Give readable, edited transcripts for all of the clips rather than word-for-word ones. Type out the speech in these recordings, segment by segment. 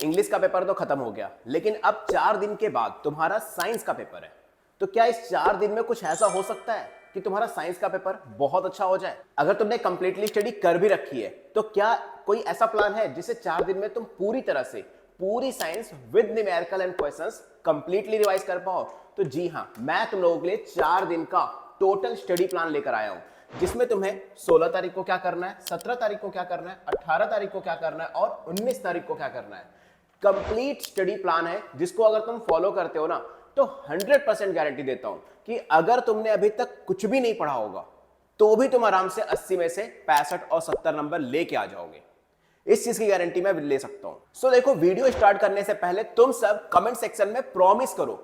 English का paper तो खत्म हो गया, लेकिन अब 4 दिन के बाद तुम्हारा साइंस का पेपर है। तो क्या इस 4 दिन में कुछ ऐसा हो सकता है कि तुम्हारा साइंस का पेपर बहुत अच्छा हो जाए? अगर तुमने कंप्लीटली स्टडी कर भी रखी है तो क्या कोई ऐसा प्लान है जिसे 4 दिन में तुम पूरी तरह से पूरी science with numerical and questions completely revise कर पाओ? तो जी हाँ, मैं तुम लोगों के लिए 4 दिन का टोटल स्टडी प्लान लेकर आया हूं, जिसमें तुम्हें 16 तारीख को क्या करना है, 17 तारीख को क्या करना है, 18 तारीख को क्या करना है और 19 तारीख को क्या करना है। कंप्लीट स्टडी प्लान है जिसको अगर तुम फॉलो करते हो ना तो 100% गारंटी देता हूं कि अगर तुमने अभी तक कुछ भी नहीं पढ़ा होगा तो भी तुम आराम से 80 में से 65 और 70 नंबर लेके आ जाओगे। इस चीज की गारंटी मैं ले सकता हूं। सो देखो, वीडियो स्टार्ट करने से पहले तुम सब कमेंट सेक्शन में प्रॉमिस करो,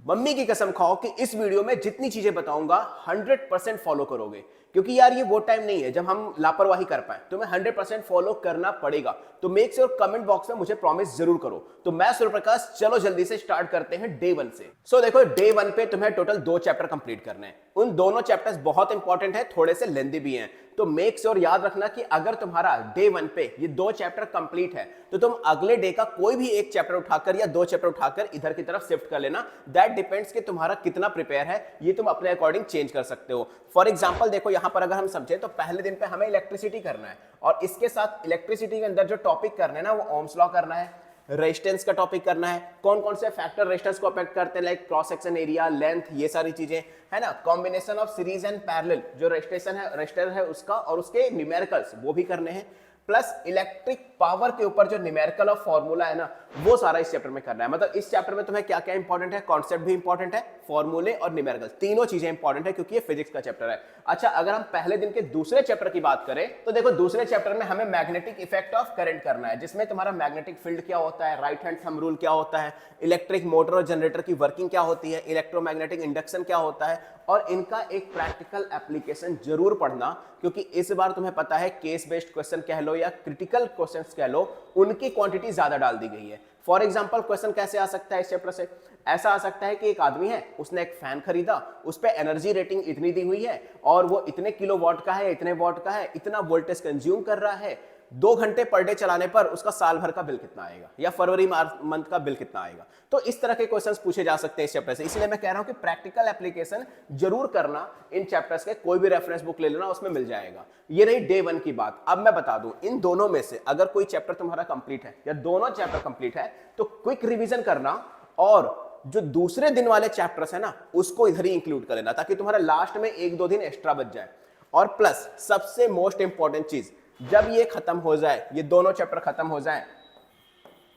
मम्मी की कसम खाओ कि इस वीडियो में जितनी चीजें बताऊंगा 100% फॉलो करोगे, क्योंकि यार ये वो टाइम नहीं है जब हम लापरवाही कर पाए। तुम्हें 100% फॉलो करना पड़ेगा। तो मेक श्योर कमेंट बॉक्स में मुझे प्रॉमिस जरूर करो। तो मैं सूर्यप्रकाश, चलो जल्दी से स्टार्ट करते हैं डे 1 से। सो देखो, डे 1 पे तुम्हें टोटल 2 चैप्टर कंप्लीट करने हैं। उन दोनों चैप्टर्स बहुत इंपॉर्टेंट है, थोड़े से लेंथी भी हैं। तो मेक श्योर याद रखना कि अगर तुम्हारा डे 1 पे ये 2 चैप्टर कंप्लीट है तो तुम अगले डे का कोई भी एक चैप्टर उठाकर या 2 चैप्टर उठाकर इधर की तरफ शिफ्ट कर लेना। दैट डिपेंड्स कि तुम्हारा कितना प्रिपेयर है, ये तुम अपने अकॉर्डिंग चेंज कर सकते हो। फॉर एग्जांपल देखो, यहां पर अगर हम समझे तो पहले दिन पे हमें इलेक्ट्रिसिटी करना है और इसके साथ इलेक्ट्रिसिटी के अंदर जो टॉपिक करना है ना, वो ओम्स लॉ करना है, रेजिस्टेंस का टॉपिक करना है, कौन कौन से फैक्टर रेजिस्टेंस को अफेक्ट करते हैं, like cross section area, length, ये सारी चीजें है ना। Combination of series and parallel, जो रेजिस्टर है उसका और उसके न्यूमेरिकल्स वो भी करने हैं, प्लस इलेक्ट्रिक पावर के ऊपर जो न्यूमेरिकल और फॉर्मूला है ना, वो सारा इस चैप्टर में करना है। मतलब इस चैप्टर में तुम्हें क्या क्या इंपॉर्टेंट है, कॉन्सेप्ट भी इंपॉर्टेंट है, फॉर्मूले और न्यूमेरिकल, तीनों चीजें इंपॉर्टेंट है क्योंकि ये फिजिक्स का चैप्टर है। अच्छा, अगर हम पहले दिन के दूसरे चैप्टर की बात करें तो देखो, दूसरे चैप्टर में हमें मैग्नेटिक इफेक्ट ऑफ करंट करना है, जिसमें तुम्हारा मैग्नेटिक फील्ड क्या होता है, राइट हैंड थंब रूल क्या होता है, इलेक्ट्रिक मोटर और जनरेटर की वर्किंग क्या होती है, इलेक्ट्रोमैग्नेटिक इंडक्शन क्या होता है, और इनका एक प्रैक्टिकल एप्लीकेशन जरूर पढ़ना, क्योंकि इस बार तुम्हें पता है केस बेस्ड क्वेश्चन कह लो या क्रिटिकल क्वेश्चंस कह लो, उनकी क्वांटिटी ज्यादा डाल दी गई है। फॉर एग्जांपल, क्वेश्चन कैसे आ सकता है इस चैप्टर से? ऐसा आ सकता है कि एक आदमी है, उसने एक फैन खरीदा, उस पे एनर्जी रेटिंग इतनी दी हुई है और वो इतने किलो वॉट का है, इतने वॉट का है, इतना वोल्टेज कंज्यूम कर रहा है, 2 घंटे पर डे चलाने पर उसका साल भर का बिल कितना आएगा या फरवरी मंथ का बिल कितना आएगा। तो इस तरह के क्वेश्चंस पूछे जा सकते हैं इस चैप्टर से। इसलिए मैं कह रहा हूं कि प्रैक्टिकल एप्लीकेशन जरूर करना इन चैप्टर्स के। कोई भी रेफरेंस बुक ले लेना, उसमें मिल जाएगा। ये रही डे 1 की बात। अब मैं बता दूं, इन दोनों में से अगर कोई चैप्टर तुम्हारा कंप्लीट है या दोनों चैप्टर कंप्लीट है तो क्विक रिवीजन करना और जो दूसरे दिन वाले चैप्टर्स है ना, उसको इधर ही इंक्लूड कर लेना, ताकि तुम्हारा लास्ट में 1-2 दिन एक्स्ट्रा बच जाए। और प्लस सबसे मोस्ट इंपॉर्टेंट चीज, जब ये खत्म हो जाए, ये दोनों चैप्टर खत्म हो जाए,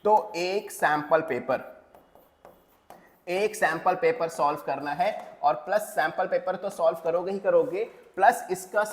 तो एक सैंपल पेपर सॉल्व करना है। और प्लस सैंपल पेपर तो सॉल्व करोगे ही करोगे, प्लस इसका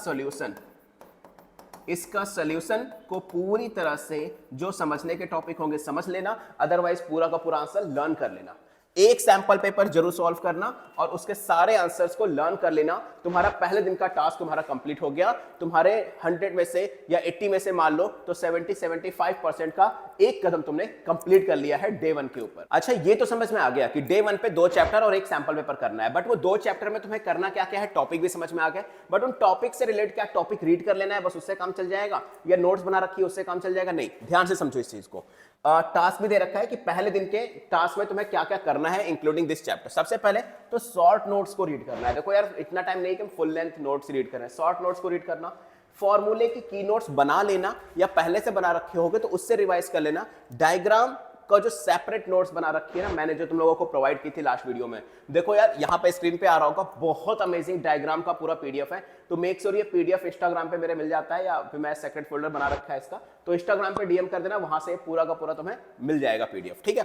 सॉल्यूशन को पूरी तरह से जो समझने के टॉपिक होंगे समझ लेना, अदरवाइज पूरा का पूरा आंसर लर्न कर लेना। एक सैंपल पेपर जरूर सॉल्व करना और उसके सारे आंसर्स को लर्न कर लेना। तुम्हारा पहले दिन का टास्क तुम्हारा कंप्लीट हो गया। तुम्हारे 100 में से या 80 में से मान लो तो 70-75% का एक कदम तुमने कंप्लीट कर लिया है डे 1 के ऊपर। अच्छा, ये तो समझ में आ गया कि डे 1 पे 2 चैप्टर और एक सैंपल पेपर करना है। बट वो 2 चैप्टर में तुम्हें करना क्या क्या है, टॉपिक भी समझ में आ गया, बट उन टॉपिक से रिलेटेड क्या टॉपिक रीड कर लेना है, बस उससे काम चल जाएगा, या नोट्स बना रखी है उससे काम चल जाएगा? नहीं, ध्यान से समझो इस चीज को। टास्क भी दे रखा है कि पहले दिन के टास्क में तुम्हें क्या क्या करना है, इंक्लूडिंग दिस चैप्टर। सबसे पहले तो शॉर्ट नोट्स को रीड करना है। देखो यार, इतना टाइम नहीं कि फुल लेंथ नोट्स रीड कर रहे हैं, शॉर्ट नोट्स को रीड करना। फॉर्मूले की की नोट्स बना लेना, या पहले से बना रखे होगे तो उससे रिवाइज कर लेना। डायग्राम का जो सेपरेट नोट्स बना रखी है ना, मैंने जो तुम लोगों को प्रोवाइड की थी लास्ट वीडियो में, देखो यार यहाँ पे स्क्रीन पे आ रहा होगा, बहुत अमेजिंग डायग्राम का पूरा पीडीएफ है। तो मेक श्योर ये पीडीएफ इंस्टाग्राम पे मेरे मिल जाता है, या फिर मैं सेक्रेट फोल्डर बना रखा है इसका, तो इंस्टाग्राम पे डीएम कर देना, वहां से पूरा का पूरा तुम्हें मिल जाएगा पीडीएफ। ठीक है,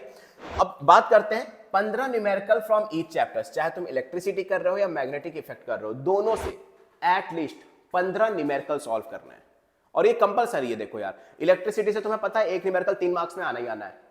अब बात करते हैं 15 न्यूमेरिकल फ्रॉम ईच चैप्टर्स। चाहे तुम इलेक्ट्रिसिटी कर रहे हो या मैग्नेटिक इफेक्ट कर रहे हो, दोनों से एटलीस्ट 15 न्यूमेरिकल सॉल्व करना है। और ये कंपलसरी है। देखो यार, इलेक्ट्रिसिटी से तुम्हें पता है एक न्यूमेरिकल 3 मार्क्स में आना ही आना है,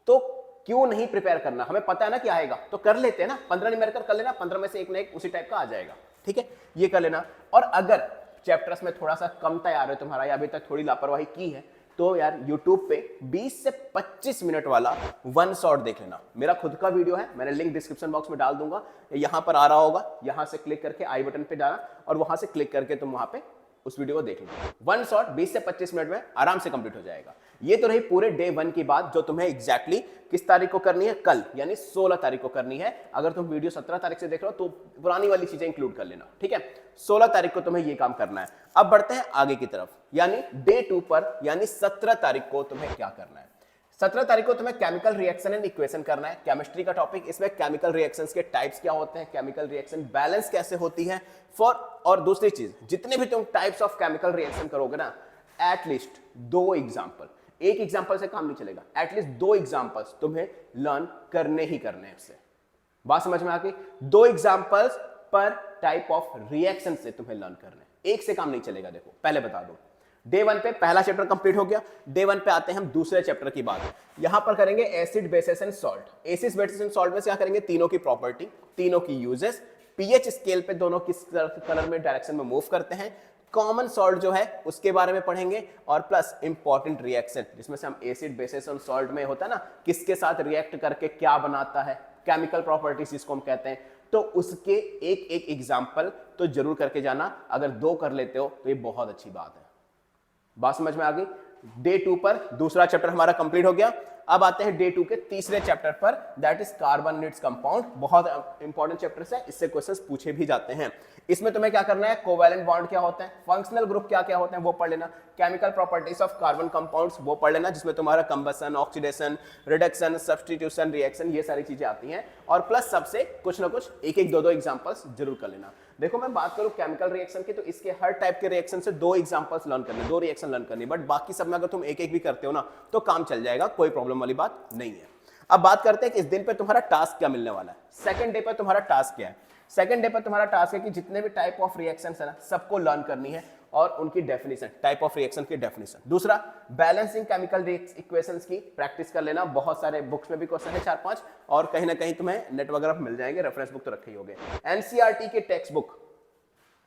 तो क्यों नहीं प्रिपेयर करना? हमें पता है ना कि आएगा, तो कर लेते हैं ना। 15 न्यूमेरिकल कर लेना, 15 में से एक ना एक उसी टाइप का आ जाएगा। ठीक है, ये कर लेना। और अगर चैप्टर्स में थोड़ा सा कम तैयार है तुम्हारा, या अभी तक थोड़ी लापरवाही की है, तो यार YouTube पे 20 से 25 मिनट वाला वन शॉट देख लेना। मेरा खुद का वीडियो है, मैंने लिंक डिस्क्रिप्शन बॉक्स में डाल दूंगा, यहां पर आ रहा होगा, यहां से क्लिक करके आई बटन पे डाला और वहां से क्लिक करके तुम वहां पे उस वीडियो को देख लो। वन शॉट 20 से 25 मिनट में आराम से कंप्लीट हो जाएगा। ये तो रही पूरे डे 1 की बात, जो तुम्हें एग्जैक्टली किस तारीख को करनी है, कल यानी 16 तारीख को करनी है। अगर तुम वीडियो 17 तारीख से देख रहे हो तो पुरानी वाली चीजें इंक्लूड कर लेना, ठीक है। 16 तारीख को तुम्हें ये काम करना है। अब बढ़ते हैं आगे की तरफ, यानी डे 2 पर, यानी 17 तारीख को तुम्हें क्या करना है। 17 तारीख को तुम्हें केमिकल रिएक्शन एंड इक्वेशन करना है, केमिस्ट्री का टॉपिक। इसमें केमिकल रिएक्शंस के टाइप्स क्या होते हैं, केमिकल रिएक्शन बैलेंस कैसे होती है और दूसरी चीज, जितने भी तुम टाइप्स ऑफ केमिकल रिएक्शन करोगे ना, एटलीस्ट 2 एग्जांपल, एक एग्जांपल से काम नहीं चलेगा, एटलीस्ट 2 एग्जांपल्स तुम्हें लर्न करने ही करने हैं। इससे बात समझ में आ गई? 2 एग्जांपल्स पर टाइप ऑफ रिएक्शन से तुम्हें लर्न करने हैं, एक से काम नहीं चलेगा। देखो पहले बता दो, डे 1 पे पहला चैप्टर कंप्लीट हो गया। डे 1 पे आते हैं हम दूसरे चैप्टर की बात। यहां पर करेंगे acid, basis and salt. Acid, basis and salt में से क्या करेंगे, तीनों की प्रॉपर्टी, तीनों की यूजेस, पीएच स्केल पे दोनों किस कलर में, डायरेक्शन में मूव करते हैं, कॉमन सॉल्ट जो है उसके बारे में पढ़ेंगे, और प्लस इंपॉर्टेंट रिएक्शन, जिसमें से हम एसिड, बेसिस और सॉल्ट में होता है ना, किसके साथ रिएक्ट करके क्या बनाता है, केमिकल प्रॉपर्टीज जिसको हम कहते हैं, तो उसके एक एक एग्जांपल तो जरूर करके जाना। अगर 2 कर लेते हो तो ये बहुत अच्छी बात है। बात समझ में आ गई? डे 2 पर दूसरा चैप्टर हमारा कंप्लीट हो गया। अब आते हैं डे 2 के तीसरे चैप्टर पर, दैट इज कार्बोनेट्स कंपाउंड। बहुत इंपॉर्टेंट चैप्टर है, इससे क्वेश्चंस पूछे भी जाते हैं। इसमें तुम्हें क्या करना है, कोवैलेंट बॉन्ड क्या होते हैं, फंक्शनल ग्रुप क्या क्या होते हैं वो पढ़ लेना, chemical properties of carbon compounds वो पढ़ लेना, जिसमें तुम्हारा combustion, oxidation, reduction, substitution, reaction, ये सारी चीजें आती हैं। और प्लस सबसे कुछ ना कुछ एक एक 2 एग्जांपल्स जरूर कर लेना। देखो मैं बात करूं केमिकल रिएक्शन की, तो इसके हर टाइप के रिएक्शन से 2 एग्जांपल्स लर्न करने, 2 रिएक्शन लर्न करनी, बट बाकी सब में अगर तुम एक एक भी करते हो ना तो काम चल जाएगा, कोई प्रॉब्लम वाली बात नहीं है। अब बात करते हैं कि इस दिन पे तुम्हारा टास्क क्या मिलने वाला है। सेकंड डे पर तुम्हारा टास्क क्या है? सेकंड डे पर तुम्हारा टास्क है कि जितने भी टाइप ऑफ रिएक्शंस है ना, सबको लर्न करनी है और उनकी डेफिनेशन, टाइप ऑफ रिएक्शन की डेफिनेशन। दूसरा, बैलेंसिंग केमिकल इक्वेशंस की प्रैक्टिस कर लेना। बहुत सारे बुक्स में भी क्वेश्चन है 4-5, और कहीं ना कहीं तुम्हें नेट वगैरह पर मिल जाएंगे, रेफरेंस बुक तो रखे ही होंगे। एनसीईआरटी के टेक्स्ट बुक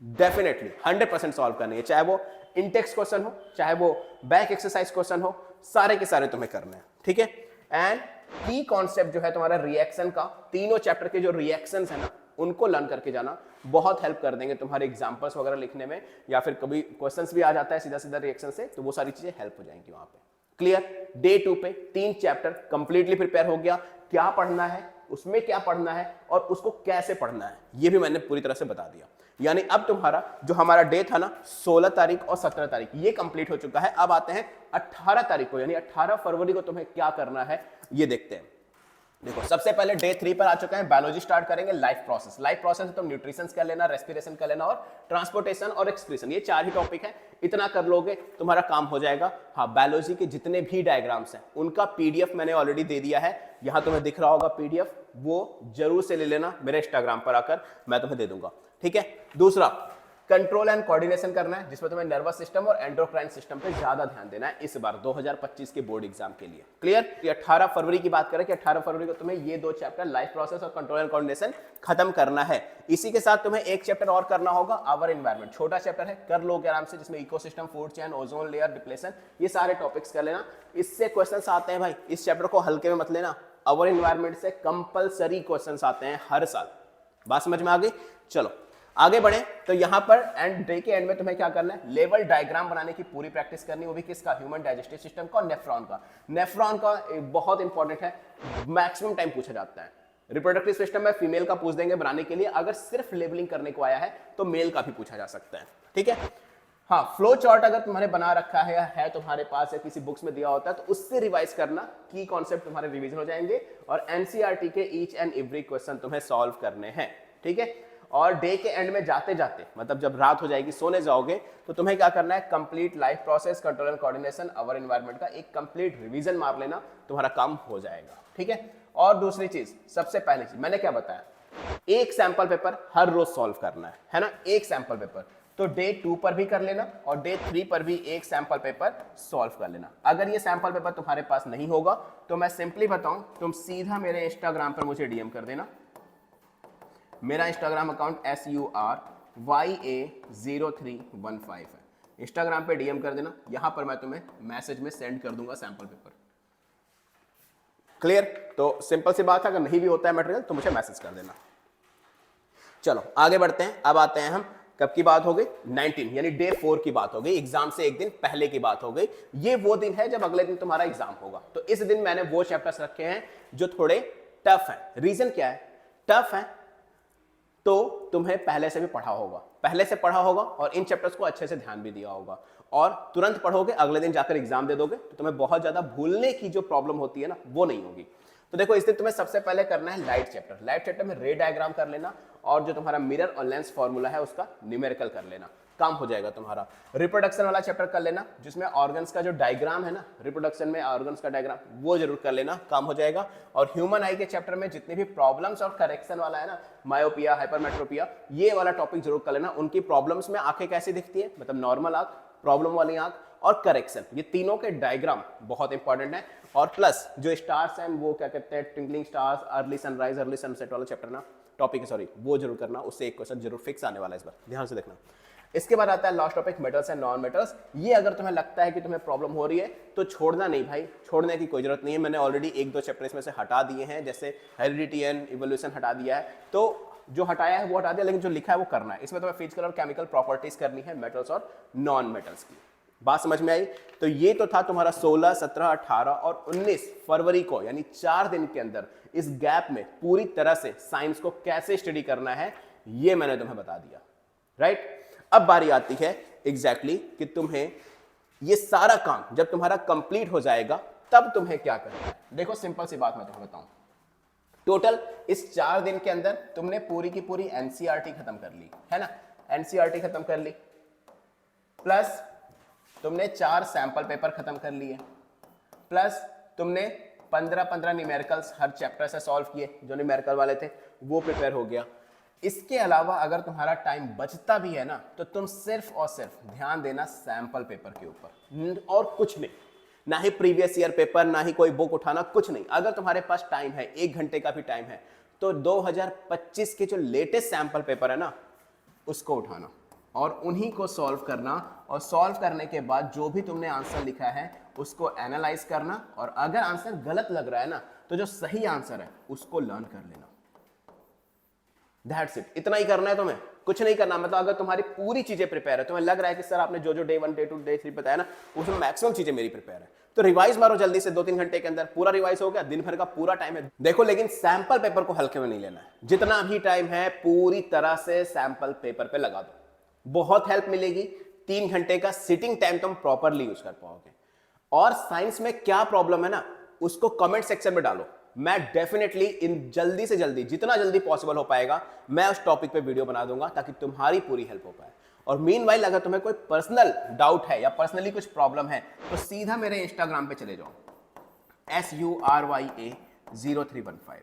डेफिनेटली 100% सॉल्व करनी है, चाहे वो इनटेक्स्ट क्वेश्चन हो, चाहे वो बैक एक्सरसाइज क्वेश्चन हो, सारे के सारे तुम्हें करने हैं, ठीक है। एंड की कॉन्सेप्ट जो है तुम्हारा रिएक्शन का, तीनों चैप्टर के जो रिएक्शंस है ना, उनको लर्न करके जाना, बहुत हेल्प कर देंगे तुम्हारे एग्जांपल्स वगैरह लिखने में, या फिर कभी क्वेश्चंस भी आ जाता है सीधा सीधा रिएक्शन से, तो वो सारी चीजें हेल्प हो जाएंगी वहां पे। क्लियर? डे 2 पे 3 चैप्टर कंप्लीटली प्रिपेयर हो गया। क्या पढ़ना है, उसमें क्या पढ़ना है और उसको कैसे पढ़ना है, ये भी मैंने पूरी तरह से बता दिया। यानी अब तुम्हारा जो हमारा डे था ना, 16 तारीख और 17 तारीख, ये कंप्लीट हो चुका है। अब आते हैं 18 तारीख को, यानी 18 फरवरी को तुम्हें क्या करना है ये देखते हैं। देखो सबसे पहले डे 3 पर आ चुका है, बायोलॉजी स्टार्ट करेंगे। लाइफ प्रोसेस, लाइफ प्रोसेस में तुम न्यूट्रिशन कर लेना, रेस्पिरेशन कर लेना और ट्रांसपोर्टेशन और एक्सक्रीशन, ये 4 ही टॉपिक है। इतना कर लोगे तुम्हारा काम हो जाएगा। हाँ, बायोलॉजी के जितने भी डायग्राम्स हैं उनका पीडीएफ मैंने ऑलरेडी दे दिया है, यहां तुम्हें दिख रहा होगा पीडीएफ, वो जरूर से ले लेना, मेरे इंस्टाग्राम पर आकर मैं तुम्हें दे दूंगा, ठीक है। दूसरा, कंट्रोल एंड कोऑर्डिनेशन करना है, जिसमें तुम्हें नर्वस सिस्टम और एंडोक्राइन सिस्टम पे ज्यादा ध्यान देना है इस बार 2025 के बोर्ड एग्जाम के लिए। क्लियर? ये 18 फरवरी की बात करें कि 18 फरवरी को तुम्हें ये 2 चैप्टर लाइफ प्रोसेस और कंट्रोल एंड कोऑर्डिनेशन खत्म करना है। इसी के साथ तुम्हें एक चैप्टर और करना होगा, आवर एनवायरनमेंट, छोटा चैप्टर है, कर लोगे आराम से, जिसमें ecosystem, food chain, ozone layer, depletion, ये सारे टॉपिक्स कर लेना। इससे क्वेश्चन आते हैं भाई, इस चैप्टर को हल्के में मत लेना। आवर एनवायरनमेंट से कंपलसरी क्वेश्चन आते हैं हर साल। बात समझ में आ गई? चलो आगे बढ़े। तो यहां पर एंड डे के एंड में तुम्हें क्या करना है, लेवल डायग्राम बनाने की पूरी प्रैक्टिस करनी, वो भी किसका, ह्यूमन डाइजेस्टिव सिस्टम का, नेफ्रॉन का। नेफ्रॉन का बहुत इंपॉर्टेंट है, मैक्सिमम टाइम पूछा जाता है। रिप्रोडक्टिव सिस्टम में फीमेल का पूछ देंगे बनाने के लिए, अगर सिर्फ लेबलिंग करने को आया है तो मेल का भी पूछा जा सकता है, ठीक है। हाँ, फ्लो चार्ट अगर तुम्हारे बना रखा है तुम्हारे पास, या किसी बुक्स में दिया होता है तो उससे रिवाइज करना, की कॉन्सेप्ट तुम्हारे रिवीजन हो जाएंगे, और एनसीईआरटी के ईच एंड एवरी क्वेश्चन तुम्हें सॉल्व करने हैं, ठीक है। और डे के एंड में जाते जाते, मतलब जब रात हो जाएगी सोने जाओगे, तो तुम्हें क्या करना है, complete life process, control and coordination, our environment का एक कंप्लीट रिवीजन मार लेना, तुम्हारा काम हो जाएगा, ठीक है। और दूसरी चीज, सबसे पहली चीज मैंने क्या बताया, एक सैंपल पेपर हर रोज सॉल्व करना है ना, एक सैंपल पेपर। तो डे 2 पर भी कर लेना और डे 3 पर भी एक सैंपल पेपर सॉल्व कर लेना। अगर ये सैंपल पेपर तुम्हारे पास नहीं होगा तो मैं सिंपली बताऊं, तुम सीधा मेरे इंस्टाग्राम पर मुझे डीएम कर देना। मेरा इंस्टाग्राम अकाउंट SURYA0315 है, इंस्टाग्राम पे डीएम कर देना, यहां पर मैं तुम्हें मैसेज में सेंड कर दूंगा सैंपल पेपर। क्लियर? तो सिंपल सी बात है, अगर नहीं भी होता है मटेरियल तो मुझे मैसेज कर देना। चलो आगे बढ़ते हैं। अब आते हैं हम कब की बात हो गई? 19 यानी डे 4 की बात हो गई, एग्जाम से एक दिन पहले की बात हो गई। ये वो दिन है जब अगले दिन तुम्हारा एग्जाम होगा। तो इस दिन मैंने वो चैप्टर्स रखे हैं जो थोड़े टफ हैं। रीजन क्या है? टफ है तो तुम्हें पहले से भी पढ़ा होगा, पहले से पढ़ा होगा और इन चैप्टर्स को अच्छे से ध्यान भी दिया होगा, और तुरंत पढ़ोगे, अगले दिन जाकर एग्जाम दे दोगे तो तुम्हें बहुत ज्यादा भूलने की जो प्रॉब्लम होती है ना, वो नहीं होगी। तो देखो, इस दिन तुम्हें सबसे पहले करना है लाइट चैप्टर। लाइट चैप्टर में रे डायग्राम कर लेना, और जो तुम्हारा मिरर और लेंस फॉर्मूला है उसका न्यूमेरिकल कर लेना, काम हो जाएगा तुम्हारा। रिप्रोडक्शन वाला चैप्टर कर लेना, जिसमें ऑर्गन्स का जो डायग्राम है ना, रिप्रोडक्शन में ऑर्गन्स का डायग्राम, वो जरूर कर लेना, काम हो जाएगा। और ह्यूमन आई के चैप्टर में जितने भी प्रॉब्लम्स और करेक्शन वाला है ना, मायोपिया, हाइपरमेट्रोपिया, ये वाला टॉपिक जरूर कर लेना। उनकी प्रॉब्लम्स में आंखें कैसी दिखती है, मतलब नॉर्मल आंख, प्रॉब्लम वाली आंख और करेक्शन, ये तीनों के डायग्राम बहुत इंपॉर्टेंट है। और प्लस जो स्टार्स हैं, वो क्या कहते हैं, twinkling stars, early sunrise, early sunset वाला चैप्टर ना, टॉपिक है, सॉरी, वो जरूर करना। उससे एक क्वेश्चन जरूर फिक्स आने वाला है इस बार, ध्यान से देखना। इसके बाद आता है last topic, metals and non metals. ये अगर तुम्हें लगता है कि तुम्हें प्रॉब्लम हो रही है तो छोड़ना नहीं भाई, छोड़ने की कोई जरूरत नहीं है। मैंने ऑलरेडी 1-2 चैप्टर इसमें से हटा दिए हैं, जैसे हेरिडिटी एंड इवोल्यूशन हटा दिया है। तो जो हटाया है वो हटा दिया, लेकिन जो लिखा है वो करना है। इसमें तुम्हें फिजिकल और केमिकल प्रॉपर्टीज करनी है मेटल्स और नॉन मेटल्स की। बात समझ में आई? तो ये तो था तुम्हारा 16, 17, 18 और 19 फरवरी को, यानी 4 दिन के अंदर इस गैप में पूरी तरह से साइंस को कैसे स्टडी करना है, ये मैंने तुम्हें बता दिया, राइट? अब बारी आती है एग्जैक्टली कि तुम्हें ये सारा काम जब तुम्हारा कंप्लीट हो जाएगा तब तुम्हें क्या करना है। देखो, सिंपल सी बात मैं तुम्हें बताऊं, टोटल इस 4 दिन के अंदर तुमने पूरी की पूरी एनसीईआरटी खत्म कर ली है ना, एनसीईआरटी खत्म कर ली, प्लस तुमने 4 सैंपल पेपर खत्म कर लिए, प्लस तुमने 15-15 न्यूमेरिकल्स हर चैप्टर से सॉल्व किए, जो न्यूमेरिकल वाले थे वो प्रिपेयर हो गया। इसके अलावा अगर तुम्हारा टाइम बचता भी है ना, तो तुम सिर्फ और सिर्फ ध्यान देना सैंपल पेपर के ऊपर, और कुछ नहीं, ना ही प्रीवियस ईयर पेपर, ना ही कोई बुक उठाना, कुछ नहीं। अगर तुम्हारे पास टाइम है, 1 घंटे का भी टाइम है, तो 2025 के जो लेटेस्ट सैंपल पेपर है ना, उसको उठाना और उन्हीं को सॉल्व करना, और सॉल्व करने के बाद जो भी तुमने आंसर लिखा है उसको एनालाइज करना, और अगर आंसर गलत लग रहा है ना, तो जो सही आंसर है उसको लर्न कर लेना। That's it, इतना ही करना है तुम्हें, कुछ नहीं करना। मतलब अगर तुम्हारी पूरी चीजें प्रिपेयर है, तुम्हें लग रहा है कि सर आपने जो डे 1, डे 2, डे 3 बताया ना, उसमें मैक्सिमम चीजें मेरी प्रिपेयर है, तो रिवाइज मारो जल्दी से, 2-3 घंटे के अंदर पूरा रिवाइज हो गया, दिन भर का पूरा टाइम है। देखो, लेकिन सैंपल पेपर को हल्के में नहीं लेना है, जितना भी टाइम है पूरी तरह से सैंपल पेपर पे लगा दो, बहुत हेल्प मिलेगी। 3 घंटे का सिटिंग टाइम तुम प्रॉपरली यूज कर पाओगे। और साइंस में क्या प्रॉब्लम है ना, उसको कमेंट सेक्शन में डालो। मैं डेफिनेटली इन जल्दी से जल्दी, जितना जल्दी पॉसिबल हो पाएगा, मैं उस टॉपिक पे वीडियो बना दूंगा ताकि तुम्हारी पूरी हेल्प हो पाए। और मीनवाइल अगर तुम्हें कोई पर्सनल डाउट है या पर्सनली कुछ प्रॉब्लम है, तो सीधा मेरे इंस्टाग्राम पे चले जाओ, SURYA0315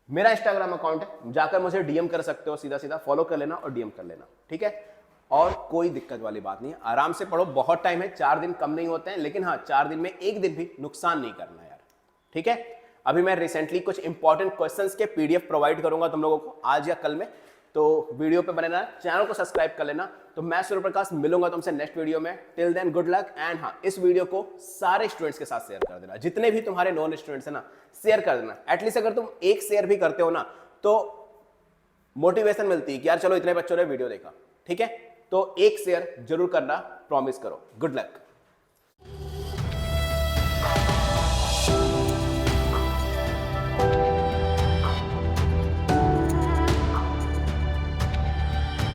मेरा इंस्टाग्राम अकाउंट है, जाकर मुझे डीएम कर सकते हो, सीधा सीधा फॉलो कर लेना और डीएम कर लेना, ठीक है? और कोई दिक्कत वाली बात नहीं है, आराम से पढ़ो, बहुत टाइम है, 4 दिन कम नहीं होते हैं, लेकिन हाँ, 4 दिन में 1 दिन भी नुकसान नहीं करना यार, ठीक है? अभी मैं रिसेंटली कुछ इंपॉर्टेंट क्वेश्चंस के पीडीएफ प्रोवाइड करूंगा तुम लोगों को आज या कल में, तो वीडियो पे बने रहना, चैनल को सब्सक्राइब कर लेना। तो मैं सूर्य प्रकाश मिलूंगा तुमसे नेक्स्ट वीडियो में। Till then good luck, and हाँ, इस वीडियो को सारे स्टूडेंट्स के साथ शेयर कर देना, जितने भी तुम्हारे नॉन स्टूडेंट्स है ना, शेयर कर देना। एटलीस्ट अगर तुम एक शेयर भी करते हो ना, तो मोटिवेशन मिलती है कि यार चलो इतने बच्चों ने वीडियो देखा, ठीक है? तो एक शेयर जरूर करना, प्रॉमिस करो। Good luck.